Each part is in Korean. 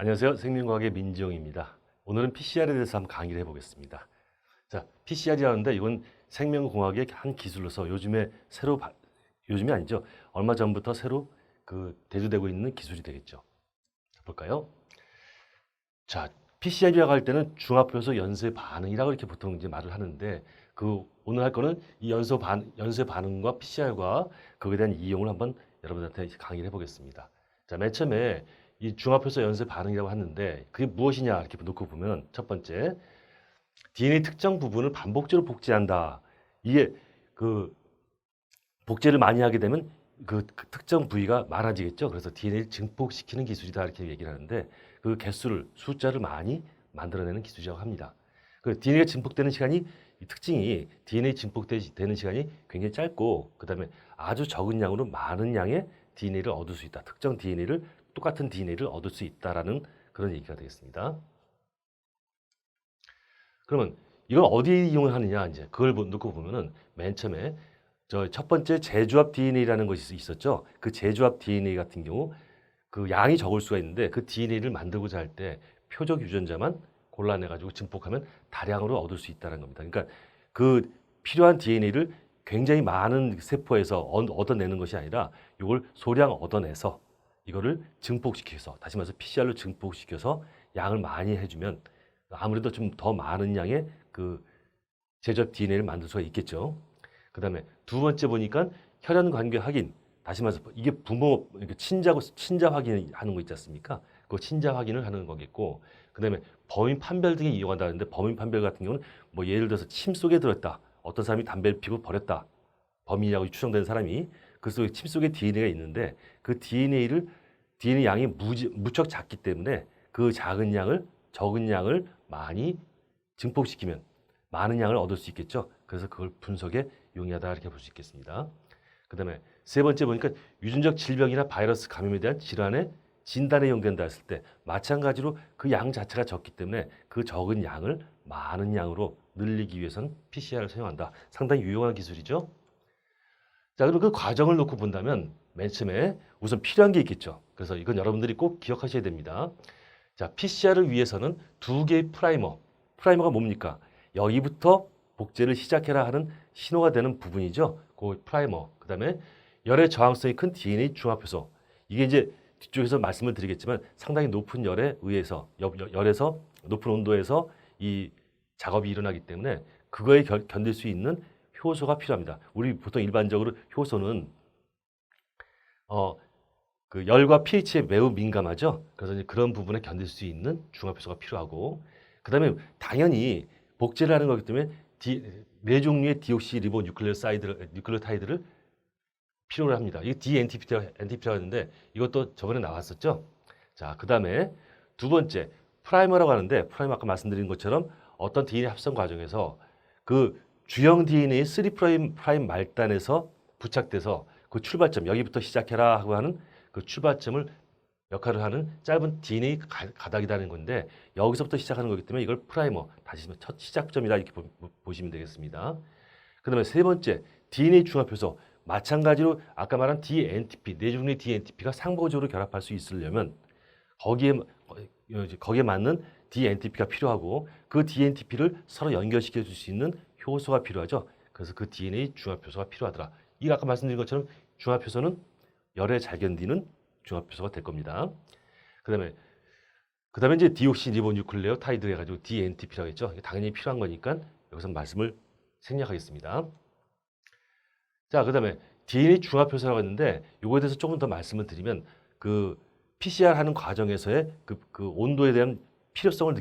안녕하세요. 생명과학의 민지용입니다. 오늘은 PCR에 대해서 한번 강의를 해보겠습니다. 자, PCR이라는데 이건 생명공학의 한 기술로서 요즘이 아니죠. 얼마 전부터 새로 대두되고 있는 기술이 되겠죠. 자, 볼까요? 자, PCR이라고 할 때는 중합효소 연쇄 반응이라고 이렇게 보통 이제 말을 하는데 오늘 할 거는 이 연쇄 반응과 PCR과 그거에 대한 이용을 한번 여러분들한테 강의를 해보겠습니다. 자, 맨 처음에 이 중합효소 연쇄 반응이라고 하는데 그게 무엇이냐 이렇게 놓고 보면 첫 번째 DNA 특정 부분을 반복적으로 복제한다. 이게 그 복제를 많이 하게 되면 그 특정 부위가 많아지겠죠. 그래서 DNA를 증폭시키는 기술이다 이렇게 얘기를 하는데 그 숫자를 많이 만들어내는 기술이라고 합니다. 그 DNA가 증폭되는 시간이 이 특징이 DNA 증폭되는 시간이 굉장히 짧고 그다음에 아주 적은 양으로 많은 양의 DNA를 얻을 수 있다. 특정 DNA를 똑같은 DNA를 얻을 수 있다라는 그런 얘기가 되겠습니다. 그러면 이걸 어디에 이용을 하느냐 이제 그걸 놓고 보면은 맨 처음에 첫 번째 재조합 DNA라는 것이 있었죠. 그 재조합 DNA 같은 경우 그 양이 적을 수가 있는데 그 DNA를 만들고자 할 때 표적 유전자만 골라내 가지고 증폭하면 다량으로 얻을 수 있다는 겁니다. 그러니까 그 필요한 DNA를 굉장히 많은 세포에서 얻어내는 것이 아니라 이걸 소량 얻어내서 이거를 증폭시켜서 다시 말해서 PCR로 증폭시켜서 양을 많이 해주면 아무래도 좀 더 많은 양의 그 재조합 DNA를 만들 수가 있겠죠. 그 다음에 두 번째 보니까 혈연 관계 확인. 다시 말해서 이게 친자 확인하는 거 있지 않습니까? 그 친자 확인을 하는 거겠고, 그 다음에 범인 판별 등에 이용한다는데 범인 판별 같은 경우는 뭐 예를 들어서 침 속에 들었다. 어떤 사람이 담배를 피고 버렸다. 범인이라고 추정되는 사람이 그 속에 침 속에 DNA가 있는데 그 DNA 양이 무척 작기 때문에 그 적은 양을 많이 증폭시키면 많은 양을 얻을 수 있겠죠. 그래서 그걸 분석에 용이하다 이렇게 볼 수 있겠습니다. 그 다음에 세 번째 보니까 유전적 질병이나 바이러스 감염에 대한 질환의 진단에 연결된다 했을 때 마찬가지로 그 양 자체가 적기 때문에 그 적은 양을 많은 양으로 늘리기 위해서는 PCR을 사용한다. 상당히 유용한 기술이죠. 자, 그리고 그 과정을 놓고 본다면 맨 처음에 우선 필요한 게 있겠죠. 그래서 이건 여러분들이 꼭 기억하셔야 됩니다. 자, PCR을 위해서는 두 개의 프라이머가 뭡니까? 여기부터 복제를 시작해라 하는 신호가 되는 부분이죠. 그 프라이머. 그다음에 열의 저항성이 큰 DNA 중합효소. 이게 이제 뒤쪽에서 말씀을 드리겠지만 상당히 높은 열에 의해서 열에서 높은 온도에서 이 작업이 일어나기 때문에 그거에 견딜 수 있는 효소가 필요합니다. 우리 보통 일반적으로 효소는 그 열과 pH에 매우 민감하죠. 그래서 이제 그런 부분에 견딜 수 있는 중합효소가 필요하고, 그다음에 당연히 복제를 하는 거기 때문에 네 종류의 디옥시리보 뉴클레오타이드를 필요로 합니다. 이게 DNTP라고 하는데 이것도 저번에 나왔었죠. 자, 그다음에 두 번째 프라이머라고 하는데 프라이머 아까 말씀드린 것처럼 어떤 DNA 합성 과정에서 그 주형 DNA 3' 말단에서 부착돼서 그 출발점 여기부터 시작해라 하고 하는 그 출발점을 역할을 하는 짧은 DNA 가닥이라는 건데 여기서부터 시작하는 거기 때문에 이걸 프라이머, 다시 첫 시작점이다 이렇게 보시면 되겠습니다. 그 다음에 세 번째, DNA 중합효소. 마찬가지로 아까 말한 DNTP, 네 종류의 DNTP가 상호적으로 결합할 수 있으려면 거기에 맞는 DNTP가 필요하고 그 DNTP를 서로 연결시켜 줄 수 있는 효소가 필요하죠. 그래서 그 DNA 중합효소가 필요하더라. 이 아까 말씀드린 것처럼 중합효소는 열에 잘 견디는 중합효소가 될 겁니다. 그다음에 이제 디옥시리보뉴클레오타이드 해가지고 DNTP라고 했죠. 당연히 필요한 거니까 여기서 말씀을 생략하겠습니다. 자, 그다음에 DNA 중합효소라고 했는데 이거에 대해서 조금 더 말씀을 드리면 그 PCR 하는 과정에서의 그 온도에 대한 필요성을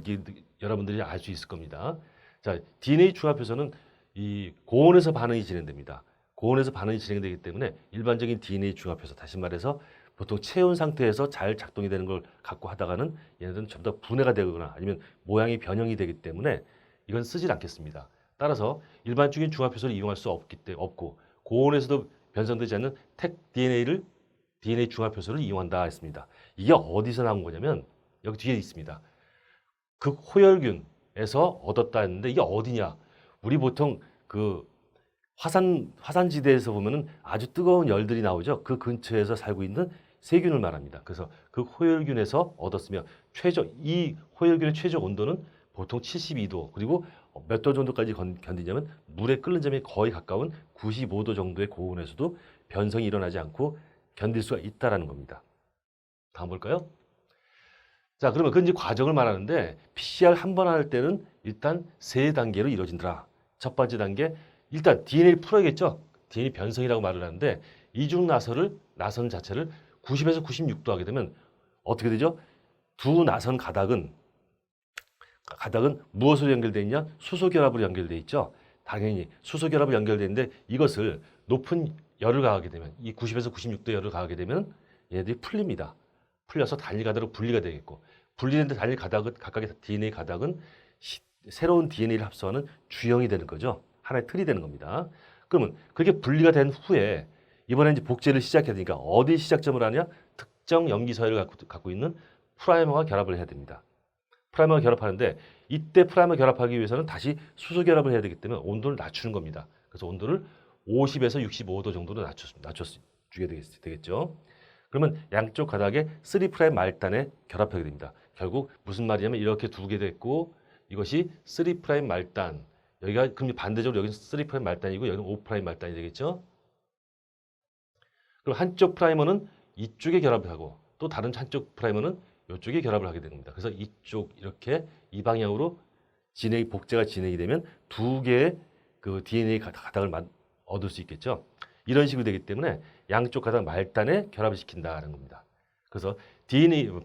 여러분들이 알 수 있을 겁니다. 자, DNA 중합효소는 이 고온에서 반응이 진행됩니다. 고온에서 반응이 진행되기 때문에 일반적인 DNA 중합효소, 다시 말해서 보통 체온 상태에서 잘 작동이 되는 걸 갖고 하다가는 얘네들은 전부 다 분해가 되거나 아니면 모양이 변형이 되기 때문에 이건 쓰질 않겠습니다. 따라서 일반적인 중합효소를 이용할 수 없고 고온에서도 변성되지 않는 DNA 중합효소를 이용한다 했습니다. 이게 어디서 나온 거냐면 여기 뒤에 있습니다. 극호열균에서 얻었다 했는데 이게 어디냐? 우리 보통 그 화산지대에서 보면은 아주 뜨거운 열들이 나오죠. 그 근처에서 살고 있는 세균을 말합니다. 그래서 그 호열균에서 얻었으며 이 호열균의 최적 온도는 보통 72도, 그리고 몇 도 정도까지 견디냐면 물에 끓는 점에 거의 가까운 95도 정도의 고온에서도 변성이 일어나지 않고 견딜 수가 있다라는 겁니다. 다음 볼까요? 자, 그러면 그 이제 과정을 말하는데 PCR 한 번 할 때는 일단 세 단계로 이루어진다. 첫 번째 단계, 일단 DNA를 풀어야겠죠. DNA 변성이라고 말을 하는데 이중 나선 자체를 90에서 96도 하게 되면 어떻게 되죠? 두 나선 가닥은 무엇으로 연결되어 있냐? 수소결합으로 연결되어 있죠. 당연히 수소결합으로 연결되어 있는데 이것을 높은 열을 가하게 되면 이 90에서 96도 열을 가하게 되면 얘네들이 풀립니다. 풀려서 단일 가닥으로 분리가 되겠고 분리되는데 단일 가닥은 각각의 DNA 가닥은 새로운 DNA를 합성하는 주형이 되는 거죠. 하나의 틀이 되는 겁니다. 그러면 그게 분리가 된 후에 이번에 이제 복제를 시작해야 되니까 어디 시작점을 하냐? 특정 염기 서열을 갖고 있는 프라이머와 결합을 해야 됩니다. 프라이머와 결합하는데 이때 프라이머 결합하기 위해서는 다시 수소 결합을 해야 되기 때문에 온도를 낮추는 겁니다. 그래서 온도를 50에서 65도 정도로 낮춰주게 되겠죠. 그러면 양쪽 가닥에 3' 말단에 결합하게 됩니다. 결국 무슨 말이냐면 이렇게 두 개 됐고 이것이 3' 말단, 여기가 그럼 반대적으로 여기는 3' 말단이고 여기는 5' 말단이 되겠죠. 그럼 한쪽 프라이머는 이쪽에 결합을 하고 또 다른 한쪽 프라이머는 이쪽에 결합을 하게 됩니다. 그래서 이쪽 이렇게 이 방향으로 복제가 진행이 되면 두 개의 그 DNA 가닥을 얻을 수 있겠죠. 이런 식으로 되기 때문에 양쪽 가닥 말단에 결합을 시킨다는 겁니다. 그래서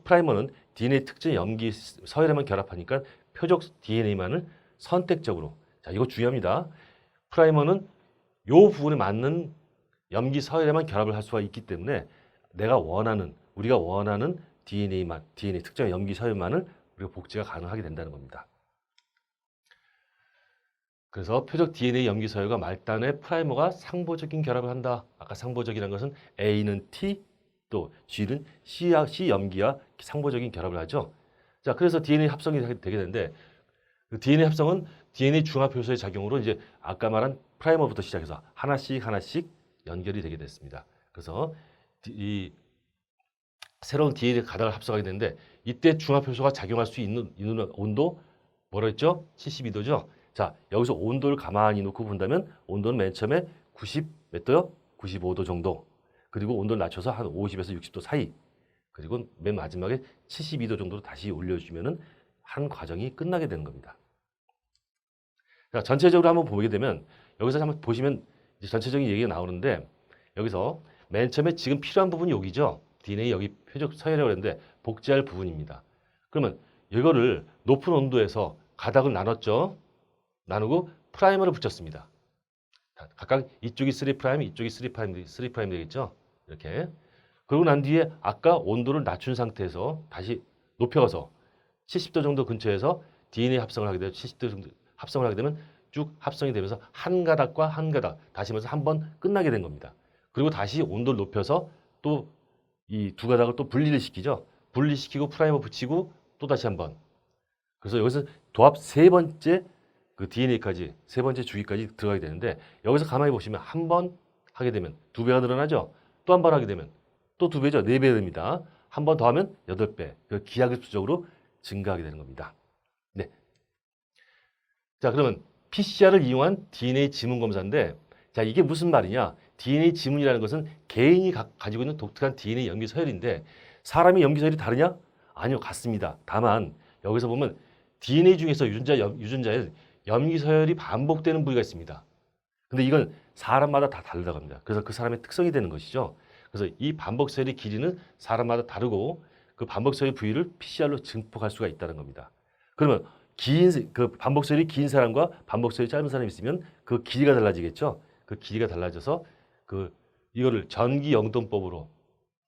프라이머는 DNA 특정 염기 서열에만 결합하니까 표적 DNA만을 선택적으로, 자 이거 중요합니다. 프라이머는 요 부분에 맞는 염기 서열에만 결합을 할 수가 있기 때문에 우리가 원하는 DNA 특정 염기 서열만을 우리가 복제가 가능하게 된다는 겁니다. 그래서 표적 DNA 염기 서열과 말단의 프라이머가 상보적인 결합을 한다. 아까 상보적이라는 것은 A는 T, 또 G는 C 염기와 상보적인 결합을 하죠. 자, 그래서 DNA 합성이 되게 되는데 그 DNA 합성은 DNA 중합 효소의 작용으로 이제 아까 말한 프라이머부터 시작해서 하나씩 연결이 되게 됐습니다. 그래서 이 새로운 DNA 가닥을 합성하게 되는데 이때 중합 효소가 작용할 수 있는 온도 뭐라 했죠? 72도죠. 자, 여기서 온도를 가만히 놓고 본다면 온도는 맨 처음에 몇 도요? 95도 정도. 그리고 온도를 낮춰서 한 50에서 60도 사이. 그리고 맨 마지막에 72도 정도로 다시 올려주면은 한 과정이 끝나게 되는 겁니다. 자, 전체적으로 한번 보게 되면 여기서 한번 보시면 이제 전체적인 얘기가 나오는데 여기서 맨 처음에 지금 필요한 부분이 여기죠. DNA 여기 표적 서열이라고 했는데 복제할 부분입니다. 그러면 이거를 높은 온도에서 가닥을 나눴죠. 나누고 프라이머를 붙였습니다. 각각 이쪽이 3', 이쪽이 3' 되겠죠. 이렇게. 그러고 난 뒤에 아까 온도를 낮춘 상태에서 다시 높여서 70도 정도 근처에서 DNA 합성을 하게 되면 70도 정도 합성을 하게 되면 쭉 합성이 되면서 한 가닥과 한 가닥 다시 하면서 한 번 끝나게 된 겁니다. 그리고 다시 온도를 높여서 또 이 두 가닥을 또 분리를 시키죠. 분리시키고 프라이머 붙이고 또 다시 한 번. 그래서 여기서 도합 세 번째 그 DNA까지 세 번째 주기까지 들어가게 되는데 여기서 가만히 보시면 한 번 하게 되면 2배가 늘어나죠. 또 한 번 하게 되면 또 2배죠. 4배 됩니다. 한 번 더 하면 8배. 기하급수적으로 증가하게 되는 겁니다. 네. 자, 그러면 PCR을 이용한 DNA 지문 검사인데 자, 이게 무슨 말이냐? DNA 지문이라는 것은 개인이 가지고 있는 독특한 DNA 염기 서열인데 사람이 염기 서열이 다르냐? 아니요, 같습니다. 다만 여기서 보면 DNA 중에서 유전자에 염기 서열이 반복되는 부위가 있습니다. 근데 이건 사람마다 다 다르다고 합니다. 그래서 그 사람의 특성이 되는 것이죠. 그래서 이 반복 서열의 길이는 사람마다 다르고 그 반복 서열 부위를 PCR로 증폭할 수가 있다는 겁니다. 그러면 그 반복 서열이 긴 사람과 반복 서열이 짧은 사람이 있으면 그 길이가 달라지겠죠. 그 길이가 달라져서 이거를 전기 영동법으로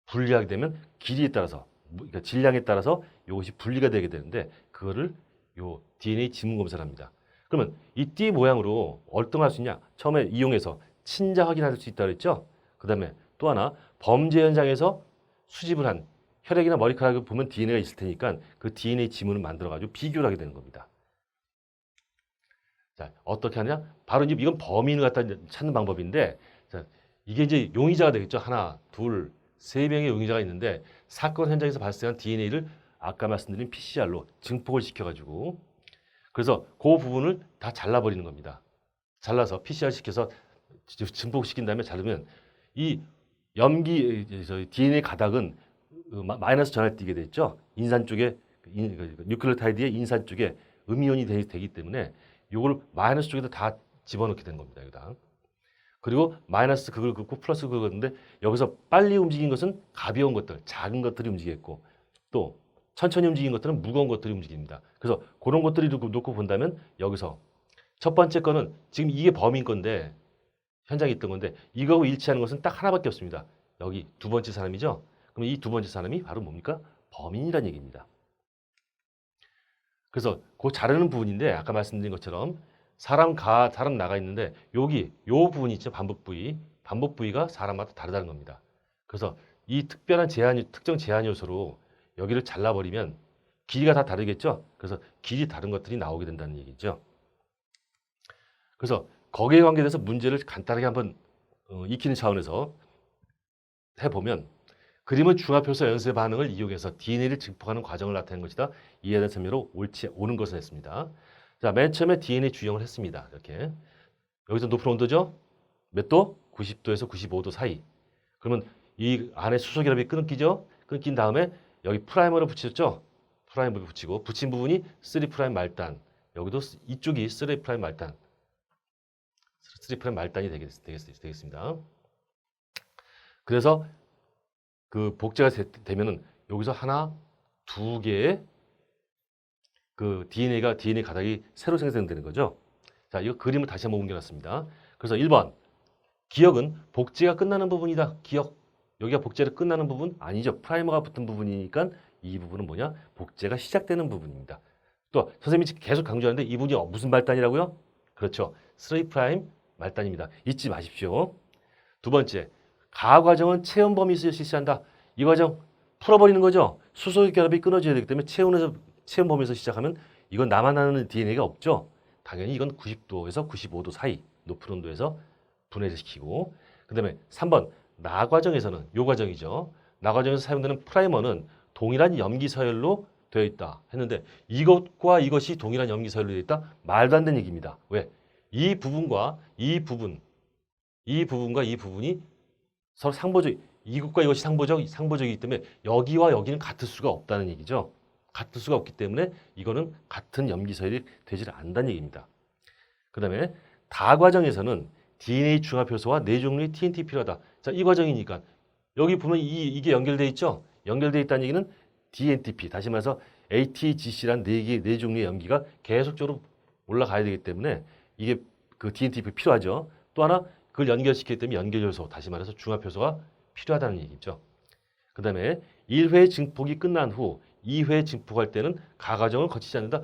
분리하게 되면 길이에 따라서 그러니까 질량에 따라서 이것이 분리가 되게 되는데 그거를 요 DNA 지문 검사를 합니다. 그러면 이 띠 모양으로 얼뚱할 수 있냐? 처음에 이용해서 친자 확인할 수 있다고 했죠? 그 다음에 또 하나 범죄 현장에서 수집을 한 혈액이나 머리카락을 보면 DNA가 있을 테니까 그 DNA 지문을 만들어가지고 비교를 하게 되는 겁니다. 자, 어떻게 하냐? 바로 이건 범인을 갖다 찾는 방법인데 자, 이게 이제 용의자가 되겠죠? 하나, 둘, 3명의 용의자가 있는데 사건 현장에서 발생한 DNA를 아까 말씀드린 PCR로 증폭을 시켜가지고 그래서 그 부분을 다 잘라버리는 겁니다. 잘라서 PCR 시켜서 증폭시킨 다음에 자르면 이 DNA 가닥은 마이너스 전하를 띠게 됐죠. 인산 쪽에 뉴클레오타이드의 인산 쪽에 음이온이 되기 때문에 이걸 마이너스 쪽에다 다 집어넣게 된 겁니다. 여기다. 그리고 마이너스 그걸 긋고 플러스 그걸 긋는데 여기서 빨리 움직인 것은 가벼운 것들, 작은 것들이 움직였고 또 천천히 움직인 것들은 무거운 것들이 움직입니다. 그래서 그런 것들이 놓고 본다면 여기서 첫 번째 거는 지금 이게 범인 건데 현장에 있던 건데 이거하고 일치하는 것은 딱 하나밖에 없습니다. 여기 두 번째 사람이죠. 그럼 이 두 번째 사람이 바로 뭡니까? 범인이라는 얘기입니다. 그래서 그 자르는 부분인데 아까 말씀드린 것처럼 사람 나가 있는데 여기 요 부분이 있죠. 반복 부위가 사람마다 다르다는 겁니다. 그래서 이 특별한 특정 제한 요소로 여기를 잘라버리면 길이가 다 다르겠죠. 그래서 길이 다른 것들이 나오게 된다는 얘기죠. 그래서 거기에 관계돼서 문제를 간단하게 한번 익히는 차원에서 해보면 그림은 중합효소 연쇄 반응을 이용해서 DNA를 증폭하는 과정을 나타낸 것이다. 이에 대한 설명으로 옳은 것을 했습니다. 자, 맨 처음에 DNA 주형을 했습니다. 이렇게 여기서 높은 온도죠. 몇 도? 90도에서 95도 사이. 그러면 이 안에 수소 결합이 끊기죠. 끊긴 다음에 여기 프라이머를 붙였죠. 프라이머를 붙이고 붙인 부분이 3' 말단. 여기도 이쪽이 3' 말단. 3' 말단이 되겠습니다. 그래서 그 복제가 되면은 여기서 하나, 두 개의 그 DNA 가닥이 새로 생성되는 거죠. 자, 이거 그림을 다시 한번 옮겨놨습니다. 그래서 1번 기억은 복제가 끝나는 부분이다. 기억. 여기가 복제가 끝나는 부분 아니죠. 프라이머가 붙은 부분이니까 이 부분은 뭐냐? 복제가 시작되는 부분입니다. 또 선생님이 계속 강조하는데 이 부분이 무슨 말단이라고요? 그렇죠. 3' 말단입니다. 잊지 마십시오. 두 번째, 가 과정은 체온 범위에서 실시한다. 이 과정 풀어버리는 거죠. 수소 결합이 끊어져야 되기 때문에 체온 범위에서 시작하면 이건 나만 아는 DNA가 없죠. 당연히 이건 90도에서 95도 사이 높은 온도에서 분해를 시키고 그 다음에 3번 나 과정에서는 요 과정이죠. 나 과정에서 사용되는 프라이머는 동일한 염기 서열로 되어 있다 했는데 이것과 이것이 동일한 염기 서열로 되어 있다? 말도 안 되는 얘기입니다. 왜? 이 부분과 이 부분이 서로 이것과 이것이 상보적이기 때문에 여기와 여기는 같을 수가 없다는 얘기죠. 같을 수가 없기 때문에 이거는 같은 염기 서열이 되질 않는다는 얘기입니다. 그 다음에 다 과정에서는 DNA 중합 효소와 네 종류의 TNT 필요하다. 자, 이 과정이니까 여기 보면 이게 연결돼 있죠. 연결돼 있다는 얘기는 DNTP 다시 말해서 ATGC란 네 종류의 염기가 계속적으로 올라가야 되기 때문에 이게 그 DNTP 필요하죠. 또 하나 그걸 연결시키기 때문에 연결 요소 다시 말해서 중합 효소가 필요하다는 얘기죠. 그 다음에 1회 증폭이 끝난 후 2회 증폭할 때는 가 과정을 거치지 않는다.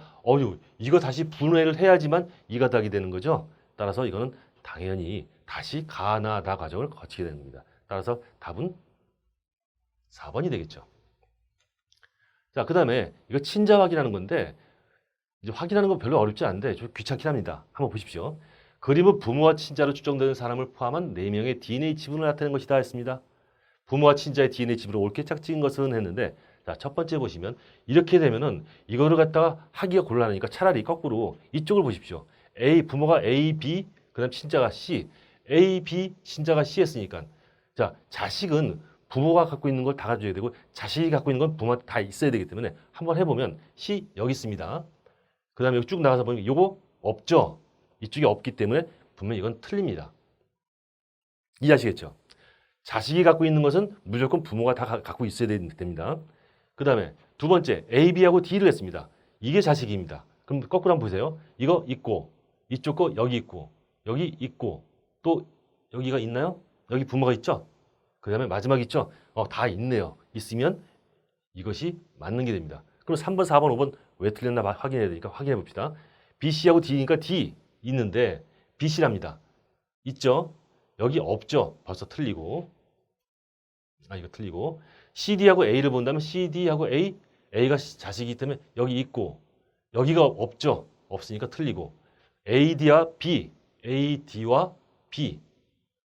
이거 다시 분해를 해야지만 이 가닥이 되는 거죠. 따라서 이거는 당연히 다시 가나 다 과정을 거치게 되는 겁니다. 따라서 답은 4번이 되겠죠. 자, 그 다음에 이거 친자 확인하는 건데 이제 확인하는 건 별로 어렵지 않은데 좀 귀찮긴 합니다. 한번 보십시오. 그림은 부모와 친자로 추정되는 사람을 포함한 4명의 DNA 지분을 나타낸 것이다 했습니다. 부모와 친자의 DNA 지분을 옳게 짝짓은 것은 했는데 자, 첫 번째 보시면 이렇게 되면은 이거를 갖다가 하기가 곤란하니까 차라리 거꾸로 이쪽을 보십시오. 부모가 A, B, 그다음 친자가 C. A, B, 친자가 C 했으니까 자, 자식은 부모가 갖고 있는 걸 다 가져야 되고 자식이 갖고 있는 건 부모한테 다 있어야 되기 때문에 한번 해보면 C 여기 있습니다. 그 다음에 여기 쭉 나가서 보면 이거 없죠. 이쪽이 없기 때문에 분명히 이건 틀립니다. 이해하시겠죠? 자식이 갖고 있는 것은 무조건 부모가 다 갖고 있어야 됩니다. 그 다음에 두 번째 A, B하고 D를 했습니다. 이게 자식입니다. 그럼 거꾸로 한번 보세요. 이거 있고 이쪽 거 여기 있고 여기 있고 또 여기가 있나요? 여기 부모가 있죠? 그 다음에 마지막 있죠? 다 있네요. 있으면 이것이 맞는 게 됩니다. 그럼 3번, 4번, 5번 왜 틀렸나 확인해야 되니까 확인해 봅시다. BC하고 D니까 D 있는데 BC랍니다. 있죠? 여기 없죠? 벌써 틀리고. 이거 틀리고. CD하고 A를 본다면 CD하고 A가 자식이기 때문에 여기 있고 여기가 없죠? 없으니까 틀리고. AD와 B, AD와 B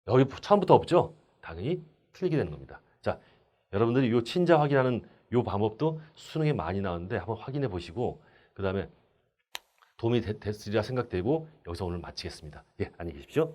여기 처음부터 없죠? 당연히 틀리게 되는 겁니다. 자, 여러분들이 요 친자 확인하는 요 방법도 수능에 많이 나오는데 한번 확인해 보시고 그 다음에 도움이 됐으리라 생각되고 여기서 오늘 마치겠습니다. 예, 안녕히 계십시오.